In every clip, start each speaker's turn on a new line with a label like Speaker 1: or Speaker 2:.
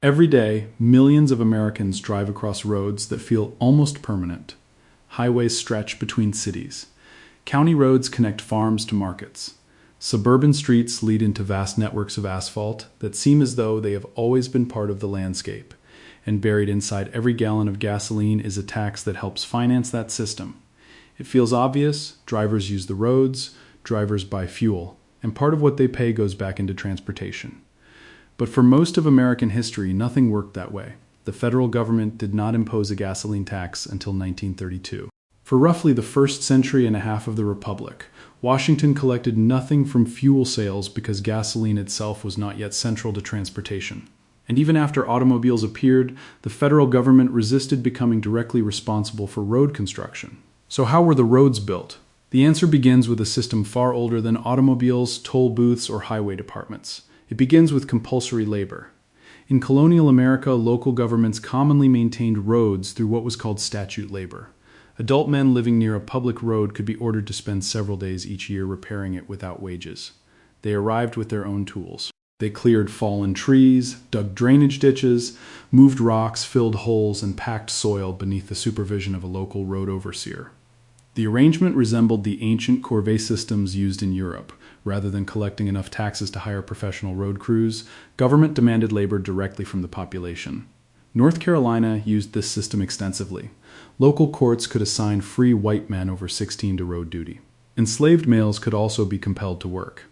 Speaker 1: Every day, millions of Americans drive across roads that feel almost permanent. Highways stretch between cities. County roads connect farms to markets. Suburban streets lead into vast networks of asphalt that seem as though they have always been part of the landscape. And buried inside every gallon of gasoline is a tax that helps finance that system. It feels obvious. Drivers use the roads, drivers buy fuel, and part of what they pay goes back into transportation. But for most of American history, nothing worked that way. The federal government did not impose a gasoline tax until 1932. For roughly the first century and a half of the Republic, Washington collected nothing from fuel sales because gasoline itself was not yet central to transportation. And even after automobiles appeared, the federal government resisted becoming directly responsible for road construction. So how were the roads built? The answer begins with a system far older than automobiles, toll booths, or highway departments. It begins with compulsory labor. In colonial America, local governments commonly maintained roads through what was called statute labor. Adult men living near a public road could be ordered to spend several days each year repairing it without wages. They arrived with their own tools. They cleared fallen trees, dug drainage ditches, moved rocks, filled holes, and packed soil beneath the supervision of a local road overseer. The arrangement resembled the ancient corvée systems used in Europe. Rather than collecting enough taxes to hire professional road crews, government demanded labor directly from the population. North Carolina used this system extensively. Local courts could assign free white men over 16 to road duty. Enslaved males could also be compelled to work.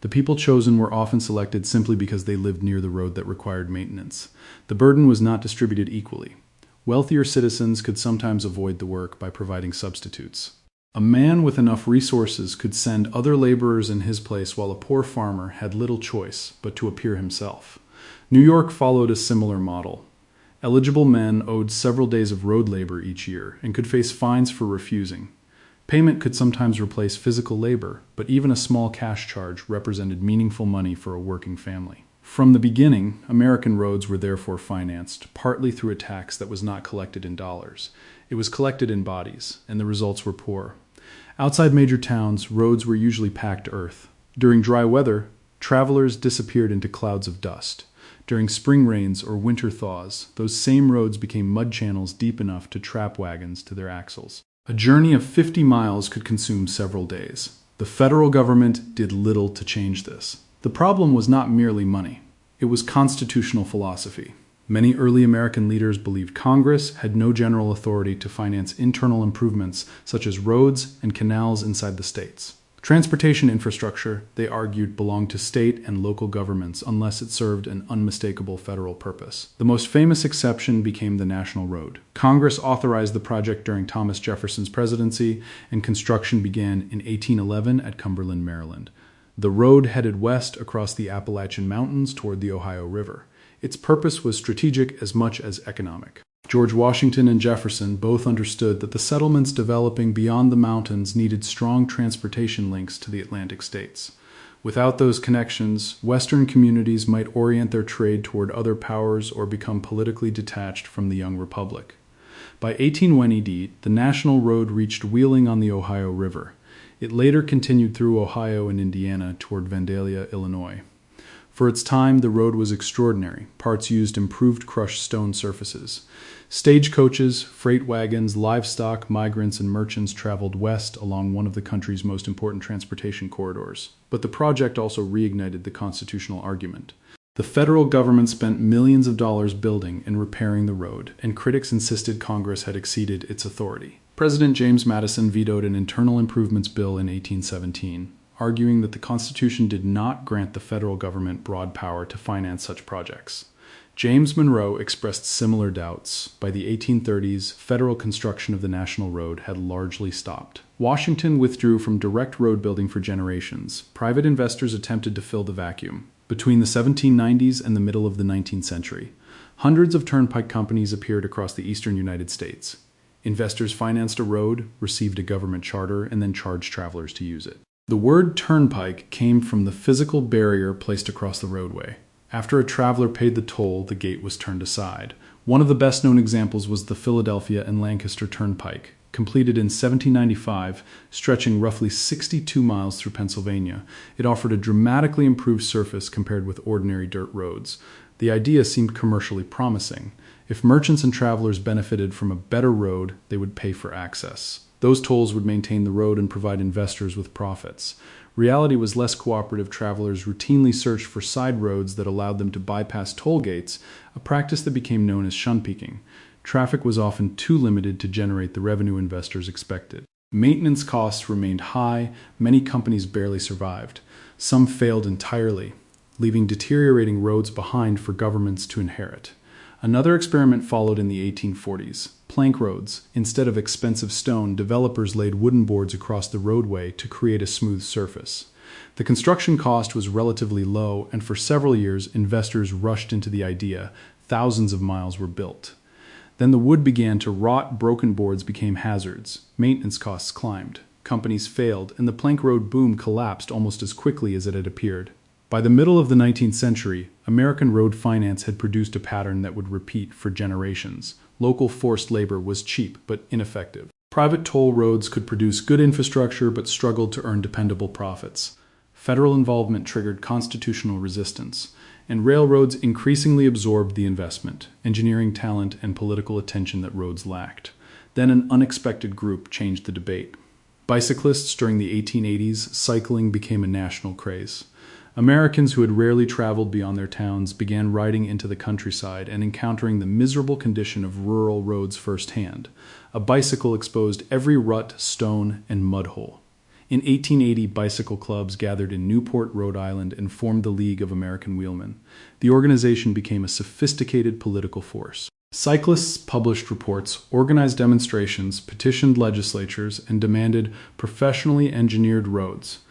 Speaker 1: The people chosen were often selected simply because they lived near the road that required maintenance. The burden was not distributed equally. Wealthier citizens could sometimes avoid the work by providing substitutes. A man with enough resources could send other laborers in his place, while a poor farmer had little choice but to appear himself. New York followed a similar model. Eligible men owed several days of road labor each year and could face fines for refusing. Payment could sometimes replace physical labor, but even a small cash charge represented meaningful money for a working family. From the beginning, American roads were therefore financed, partly through a tax that was not collected in dollars. It was collected in bodies, and the results were poor. Outside major towns, roads were usually packed earth. During dry weather, travelers disappeared into clouds of dust. During spring rains or winter thaws, those same roads became mud channels deep enough to trap wagons to their axles. A journey of 50 miles could consume several days. The federal government did little to change this. The problem was not merely money. It was constitutional philosophy. Many early American leaders believed Congress had no general authority to finance internal improvements such as roads and canals inside the states. Transportation infrastructure, they argued, belonged to state and local governments unless it served an unmistakable federal purpose. The most famous exception became the National Road. Congress authorized the project during Thomas Jefferson's presidency, and construction began in 1811 at Cumberland, Maryland. The road headed west across the Appalachian Mountains toward the Ohio River. Its purpose was strategic as much as economic. George Washington and Jefferson both understood that the settlements developing beyond the mountains needed strong transportation links to the Atlantic states. Without those connections, Western communities might orient their trade toward other powers or become politically detached from the young republic. By 1801 AD, the National Road reached Wheeling on the Ohio River. It later continued through Ohio and Indiana toward Vandalia, Illinois. For its time, the road was extraordinary. Parts used improved crushed stone surfaces. Stagecoaches, freight wagons, livestock, migrants, and merchants traveled west along one of the country's most important transportation corridors. But the project also reignited the constitutional argument. The federal government spent millions of dollars building and repairing the road, and critics insisted Congress had exceeded its authority. President James Madison vetoed an internal improvements bill in 1817. Arguing that the Constitution did not grant the federal government broad power to finance such projects. James Monroe expressed similar doubts. By the 1830s, federal construction of the National Road had largely stopped. Washington withdrew from direct road building for generations. Private investors attempted to fill the vacuum. Between the 1790s and the middle of the 19th century, hundreds of turnpike companies appeared across the eastern United States. Investors financed a road, received a government charter, and then charged travelers to use it. The word turnpike came from the physical barrier placed across the roadway. After a traveler paid the toll, the gate was turned aside. One of the best-known examples was the Philadelphia and Lancaster Turnpike, completed in 1795, stretching roughly 62 miles through Pennsylvania. It offered a dramatically improved surface compared with ordinary dirt roads. The idea seemed commercially promising. If merchants and travelers benefited from a better road, they would pay for access. Those tolls would maintain the road and provide investors with profits. Reality was less cooperative. Travelers routinely searched for side roads that allowed them to bypass toll gates, a practice that became known as shunpeaking. Traffic was often too limited to generate the revenue investors expected. Maintenance costs remained high. Many companies barely survived. Some failed entirely, leaving deteriorating roads behind for governments to inherit. Another experiment followed in the 1840s. Plank roads. Instead of expensive stone, developers laid wooden boards across the roadway to create a smooth surface. The construction cost was relatively low, and for several years, investors rushed into the idea. Thousands of miles were built. Then the wood began to rot, broken boards became hazards. Maintenance costs climbed. Companies failed, and the plank road boom collapsed almost as quickly as it had appeared. By the middle of the 19th century, American road finance had produced a pattern that would repeat for generations. Local forced labor was cheap but ineffective. Private toll roads could produce good infrastructure but struggled to earn dependable profits. Federal involvement triggered constitutional resistance, and railroads increasingly absorbed the investment, engineering talent, and political attention that roads lacked. Then an unexpected group changed the debate. Bicyclists. During the 1880s, cycling became a national craze. Americans who had rarely traveled beyond their towns began riding into the countryside and encountering the miserable condition of rural roads firsthand. A bicycle exposed every rut, stone, and mud hole. In 1880, bicycle clubs gathered in Newport, Rhode Island, and formed the League of American Wheelmen. The organization became a sophisticated political force. Cyclists published reports, organized demonstrations, petitioned legislatures, and demanded professionally engineered roads.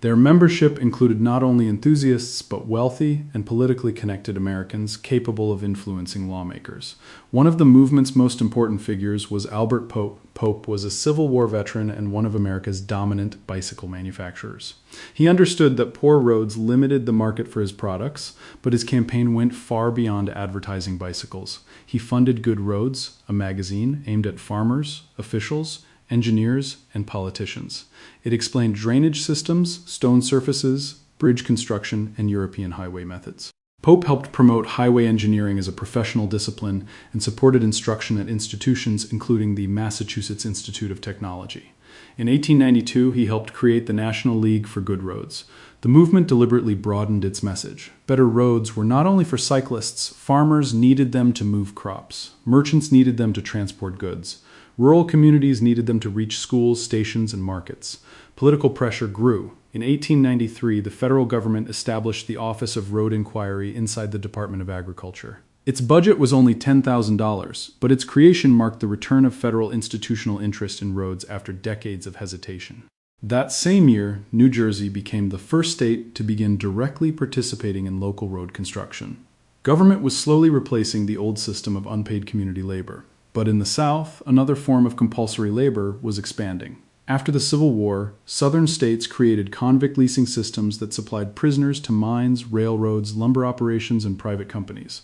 Speaker 1: Their membership included not only enthusiasts but wealthy and politically connected Americans capable of influencing lawmakers. One of the movement's most important figures was Albert Pope. Pope was a Civil War veteran and one of America's dominant bicycle manufacturers. He understood that poor roads limited the market for his products, but his campaign went far beyond advertising bicycles. He funded Good Roads, a magazine aimed at farmers, officials, engineers, and politicians. It explained drainage systems, stone surfaces, bridge construction, and European highway methods. Pope helped promote highway engineering as a professional discipline and supported instruction at institutions including the Massachusetts Institute of Technology. In 1892, he helped create the National League for Good Roads. The movement deliberately broadened its message. Better roads were not only for cyclists. Farmers needed them to move crops. Merchants needed them to transport goods. Rural communities needed them to reach schools, stations, and markets. Political pressure grew. In 1893, the federal government established the Office of Road Inquiry inside the Department of Agriculture. Its budget was only $10,000, but its creation marked the return of federal institutional interest in roads after decades of hesitation. That same year, New Jersey became the first state to begin directly participating in local road construction. Government was slowly replacing the old system of unpaid community labor. But in the South, another form of compulsory labor was expanding. After the Civil War, Southern states created convict leasing systems that supplied prisoners to mines, railroads, lumber operations, and private companies.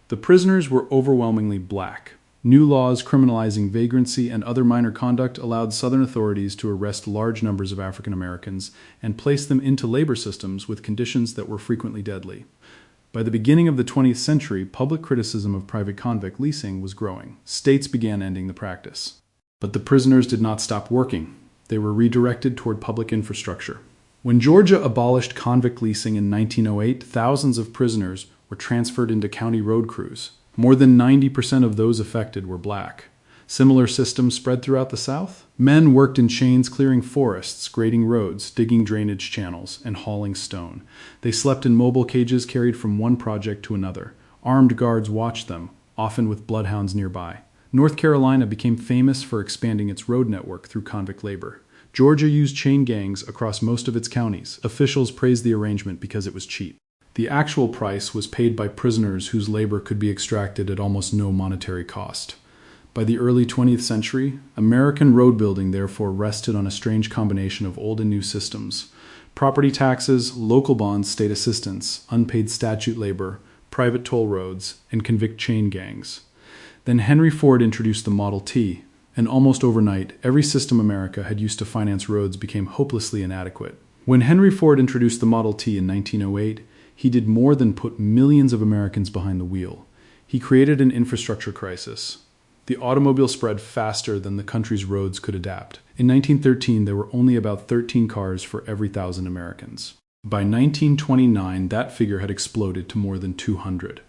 Speaker 1: The prisoners were overwhelmingly black. New laws criminalizing vagrancy and other minor conduct allowed Southern authorities to arrest large numbers of African Americans and place them into labor systems with conditions that were frequently deadly. By the beginning of the 20th century, public criticism of private convict leasing was growing. States began ending the practice. But the prisoners did not stop working. They were redirected toward public infrastructure. When Georgia abolished convict leasing in 1908, thousands of prisoners were transferred into county road crews. More than 90% of those affected were black. Similar systems spread throughout the South. Men worked in chains clearing forests, grading roads, digging drainage channels, and hauling stone. They slept in mobile cages carried from one project to another. Armed guards watched them, often with bloodhounds nearby. North Carolina became famous for expanding its road network through convict labor. Georgia used chain gangs across most of its counties. Officials praised the arrangement because it was cheap. The actual price was paid by prisoners whose labor could be extracted at almost no monetary cost. By the early 20th century, American road building therefore rested on a strange combination of old and new systems. Property taxes, local bonds, state assistance, unpaid statute labor, private toll roads, and convict chain gangs. Then Henry Ford introduced the Model T, and almost overnight, every system America had used to finance roads became hopelessly inadequate. When Henry Ford introduced the Model T in 1908, He did more than put millions of Americans behind the wheel. He created an infrastructure crisis. The automobile spread faster than the country's roads could adapt. In 1913, there were only about 13 cars for every 1,000 Americans. By 1929, that figure had exploded to more than 200.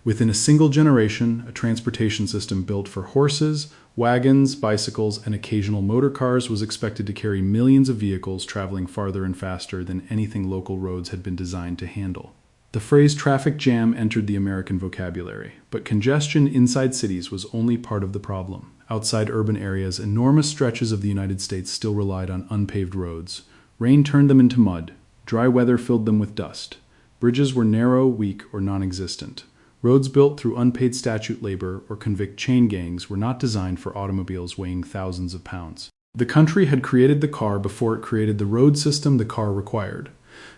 Speaker 1: Within a single generation, a transportation system built for horses, wagons, bicycles, and occasional motor cars was expected to carry millions of vehicles traveling farther and faster than anything local roads had been designed to handle. The phrase traffic jam entered the American vocabulary, but congestion inside cities was only part of the problem. Outside urban areas, enormous stretches of the United States still relied on unpaved roads. Rain turned them into mud. Dry weather filled them with dust. Bridges were narrow, weak, or non-existent. Roads built through unpaid statute labor or convict chain gangs were not designed for automobiles weighing thousands of pounds. The country had created the car before it created the road system the car required.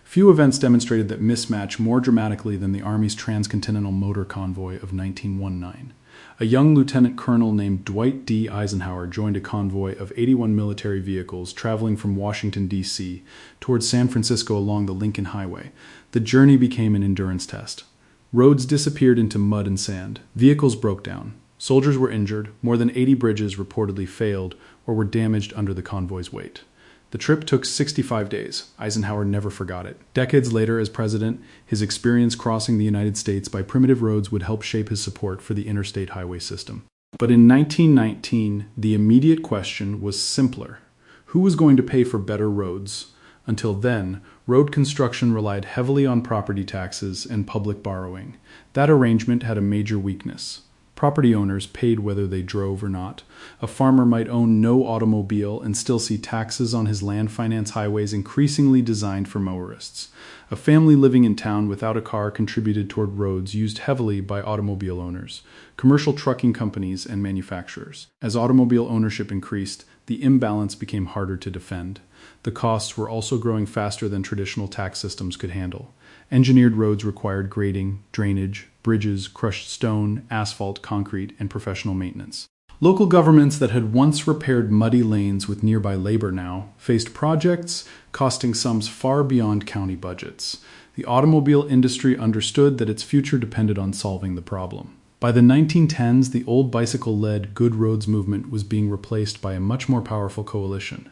Speaker 1: Few events demonstrated that mismatch more dramatically than the Army's transcontinental motor convoy of 1919. A young lieutenant colonel named Dwight D. Eisenhower joined a convoy of 81 military vehicles traveling from Washington, D.C. towards San Francisco along the Lincoln Highway. The journey became an endurance test. Roads disappeared into mud and sand. Vehicles broke down. Soldiers were injured. More than 80 bridges reportedly failed or were damaged under the convoy's weight. The trip took 65 days. Eisenhower never forgot it. Decades later, as president, his experience crossing the United States by primitive roads would help shape his support for the interstate highway system. But in 1919, the immediate question was simpler. Who was going to pay for better roads? Until then, road construction relied heavily on property taxes and public borrowing. That arrangement had a major weakness. Property owners paid whether they drove or not. A farmer might own no automobile and still see taxes on his land finance highways increasingly designed for motorists. A family living in town without a car contributed toward roads used heavily by automobile owners, commercial trucking companies, and manufacturers. As automobile ownership increased, the imbalance became harder to defend. The costs were also growing faster than traditional tax systems could handle. Engineered roads required grading, drainage, bridges, crushed stone, asphalt, concrete, and professional maintenance. Local governments that had once repaired muddy lanes with nearby labor now faced projects costing sums far beyond county budgets. The automobile industry understood that its future depended on solving the problem. By the 1910s, the old bicycle-led Good Roads movement was being replaced by a much more powerful coalition.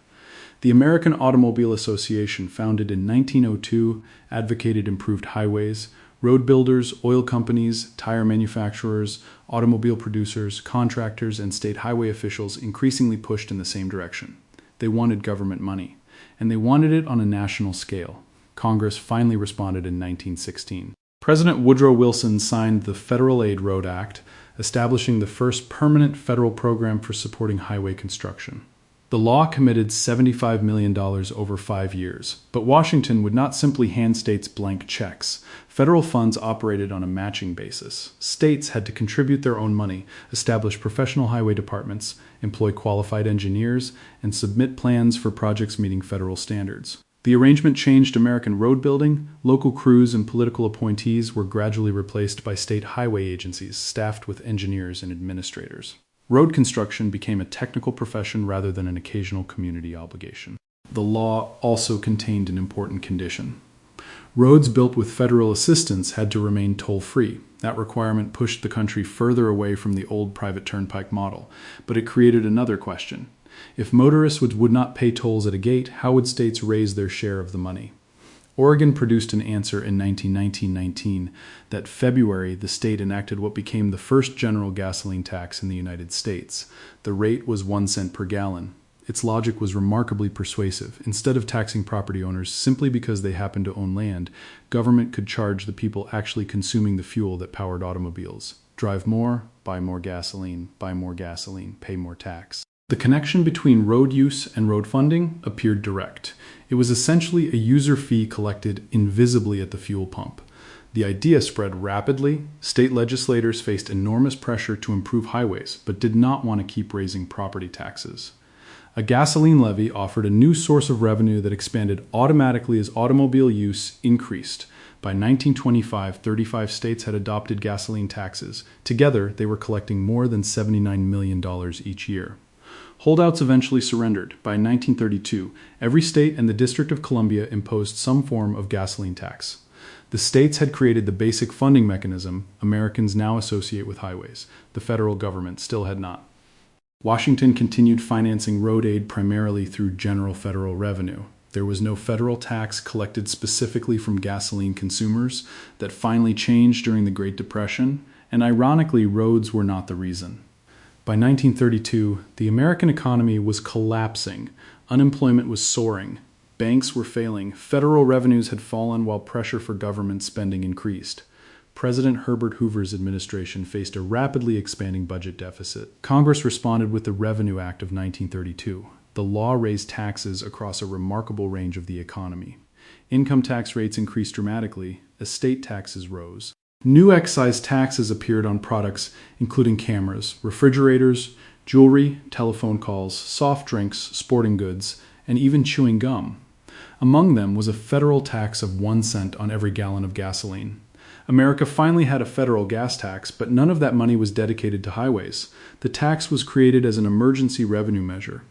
Speaker 1: The American Automobile Association, founded in 1902, advocated improved highways. Road builders, oil companies, tire manufacturers, automobile producers, contractors, and state highway officials increasingly pushed in the same direction. They wanted government money, and they wanted it on a national scale. Congress finally responded in 1916. President Woodrow Wilson signed the Federal Aid Road Act, establishing the first permanent federal program for supporting highway construction. The law committed $75 million over 5 years, but Washington would not simply hand states blank checks. Federal funds operated on a matching basis. States had to contribute their own money, establish professional highway departments, employ qualified engineers, and submit plans for projects meeting federal standards. The arrangement changed American road building. Local crews and political appointees were gradually replaced by state highway agencies staffed with engineers and administrators. Road construction became a technical profession rather than an occasional community obligation. The law also contained an important condition. Roads built with federal assistance had to remain toll-free. That requirement pushed the country further away from the old private turnpike model, but it created another question. If motorists would not pay tolls at a gate, how would states raise their share of the money? Oregon produced an answer in 1919. That February, the state enacted what became the first general gasoline tax in the United States. The rate was 1 cent per gallon. Its logic was remarkably persuasive. Instead of taxing property owners simply because they happened to own land, government could charge the people actually consuming the fuel that powered automobiles. Drive more, buy more gasoline, pay more tax. The connection between road use and road funding appeared direct. It was essentially a user fee collected invisibly at the fuel pump. The idea spread rapidly. State legislators faced enormous pressure to improve highways, but did not want to keep raising property taxes. A gasoline levy offered a new source of revenue that expanded automatically as automobile use increased. By 1925, 35 states had adopted gasoline taxes. Together, they were collecting more than $79 million each year. Holdouts eventually surrendered. By 1932, every state and the District of Columbia imposed some form of gasoline tax. The states had created the basic funding mechanism Americans now associate with highways. The federal government still had not. Washington continued financing road aid primarily through general federal revenue. There was no federal tax collected specifically from gasoline consumers. That finally changed during the Great Depression, and ironically, roads were not the reason. By 1932, the American economy was collapsing. Unemployment was soaring. Banks were failing. Federal revenues had fallen while pressure for government spending increased. President Herbert Hoover's administration faced a rapidly expanding budget deficit. Congress responded with the Revenue Act of 1932. The law raised taxes across a remarkable range of the economy. Income tax rates increased dramatically. Estate taxes rose. New excise taxes appeared on products including cameras, refrigerators, jewelry, telephone calls, soft drinks, sporting goods, and even chewing gum. Among them was a federal tax of 1 cent on every gallon of gasoline. America finally had a federal gas tax, but none of that money was dedicated to highways. The tax was created as an emergency revenue measure.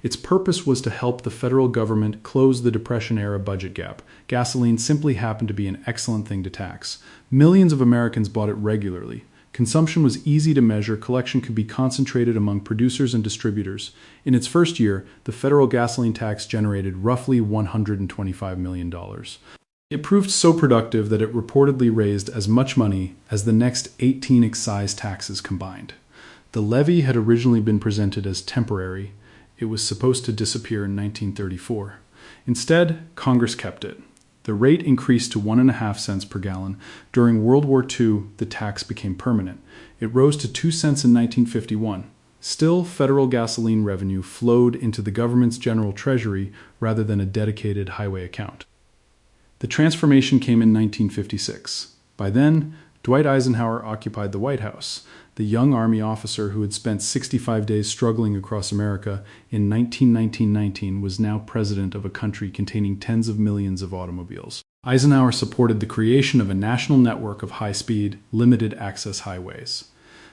Speaker 1: Its purpose was to help the federal government close the Depression-era budget gap. Gasoline simply happened to be an excellent thing to tax. Millions of Americans bought it regularly. Consumption was easy to measure. Collection could be concentrated among producers and distributors. In its first year, the federal gasoline tax generated roughly $125 million. It proved so productive that it reportedly raised as much money as the next 18 excise taxes combined. The levy had originally been presented as temporary. It was supposed to disappear in 1934. Instead, Congress kept it. The rate increased to 1.5 cents per gallon. During World War II, the tax became permanent. It rose to 2 cents in 1951. Still, federal gasoline revenue flowed into the government's general treasury rather than a dedicated highway account. The transformation came in 1956. By then, Dwight Eisenhower occupied the White House. The young Army officer who had spent 65 days struggling across America in 1919 was now president of a country containing tens of millions of automobiles. Eisenhower supported the creation of a national network of high-speed, limited-access highways.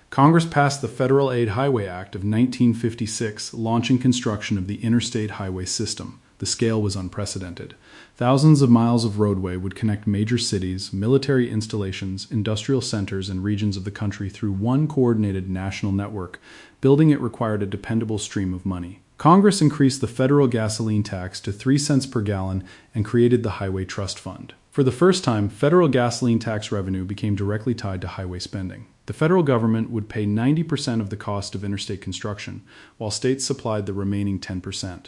Speaker 1: Congress passed the Federal Aid Highway Act of 1956, launching construction of the interstate highway system. The scale was unprecedented. Thousands of miles of roadway would connect major cities, military installations, industrial centers, and regions of the country through one coordinated national network. Building it required a dependable stream of money. Congress increased the federal gasoline tax to 3 cents per gallon and created the Highway Trust Fund. For the first time, federal gasoline tax revenue became directly tied to highway spending. The federal government would pay 90% of the cost of interstate construction, while states supplied the remaining 10%.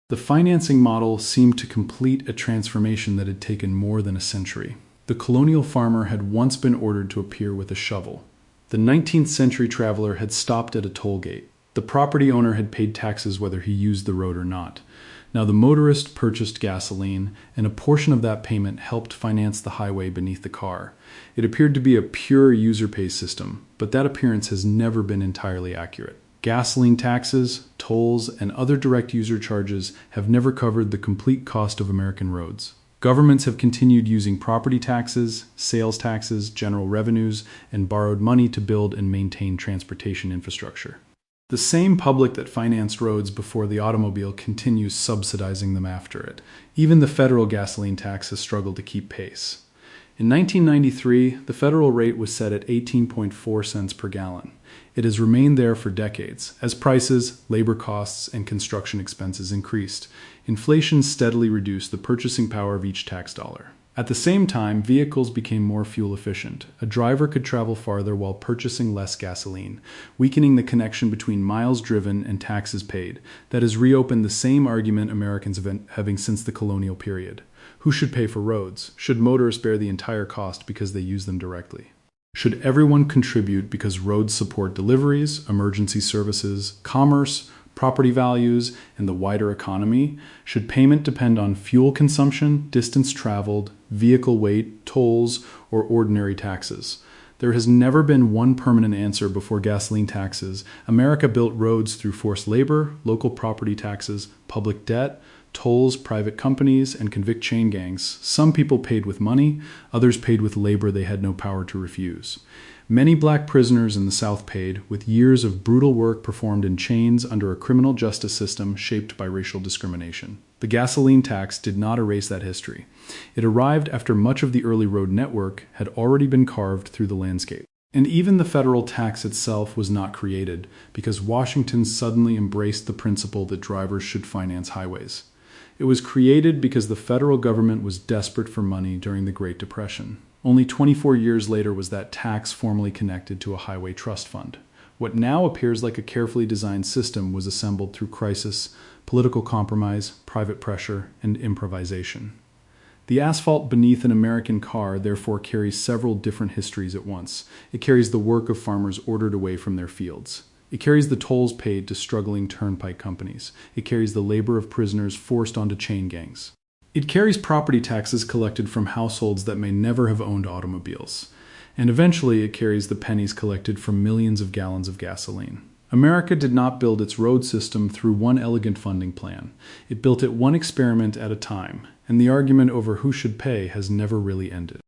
Speaker 1: The financing model seemed to complete a transformation that had taken more than a century. The colonial farmer had once been ordered to appear with a shovel. The 19th century traveler had stopped at a toll gate. The property owner had paid taxes whether he used the road or not. Now the motorist purchased gasoline, and a portion of that payment helped finance the highway beneath the car. It appeared to be a pure user-pay system, but that appearance has never been entirely accurate. Gasoline taxes, tolls, and other direct user charges have never covered the complete cost of American roads. Governments have continued using property taxes, sales taxes, general revenues, and borrowed money to build and maintain transportation infrastructure. The same public that financed roads before the automobile continues subsidizing them after it. Even the federal gasoline tax has struggled to keep pace. In 1993, the federal rate was set at 18.4 cents per gallon. It has remained there for decades. As prices, labor costs, and construction expenses increased, inflation steadily reduced the purchasing power of each tax dollar. At the same time, vehicles became more fuel efficient. A driver could travel farther while purchasing less gasoline, weakening the connection between miles driven and taxes paid. That has reopened the same argument Americans have been having since the colonial period. Who should pay for roads? Should motorists bear the entire cost because they use them directly? Should everyone contribute because roads support deliveries, emergency services, commerce, property values, and the wider economy? Should payment depend on fuel consumption, distance traveled, vehicle weight, tolls, or ordinary taxes? There has never been one permanent answer before gasoline taxes. America built roads through forced labor, local property taxes, public debt, tolls, private companies, and convict chain gangs. Some people paid with money, others paid with labor they had no power to refuse. Many black prisoners in the South paid, with years of brutal work performed in chains under a criminal justice system shaped by racial discrimination. The gasoline tax did not erase that history. It arrived after much of the early road network had already been carved through the landscape. And even the federal tax itself was not created because Washington suddenly embraced the principle that drivers should finance highways. It was created because the federal government was desperate for money during the Great Depression. Only 24 years later was that tax formally connected to a highway trust fund. What now appears like a carefully designed system was assembled through crisis, political compromise, private pressure, and improvisation. The asphalt beneath an American car therefore carries several different histories at once. It carries the work of farmers ordered away from their fields. It carries the tolls paid to struggling turnpike companies. It carries the labor of prisoners forced onto chain gangs. It carries property taxes collected from households that may never have owned automobiles. And eventually it carries the pennies collected from millions of gallons of gasoline. America did not build its road system through one elegant funding plan. It built it one experiment at a time, and the argument over who should pay has never really ended.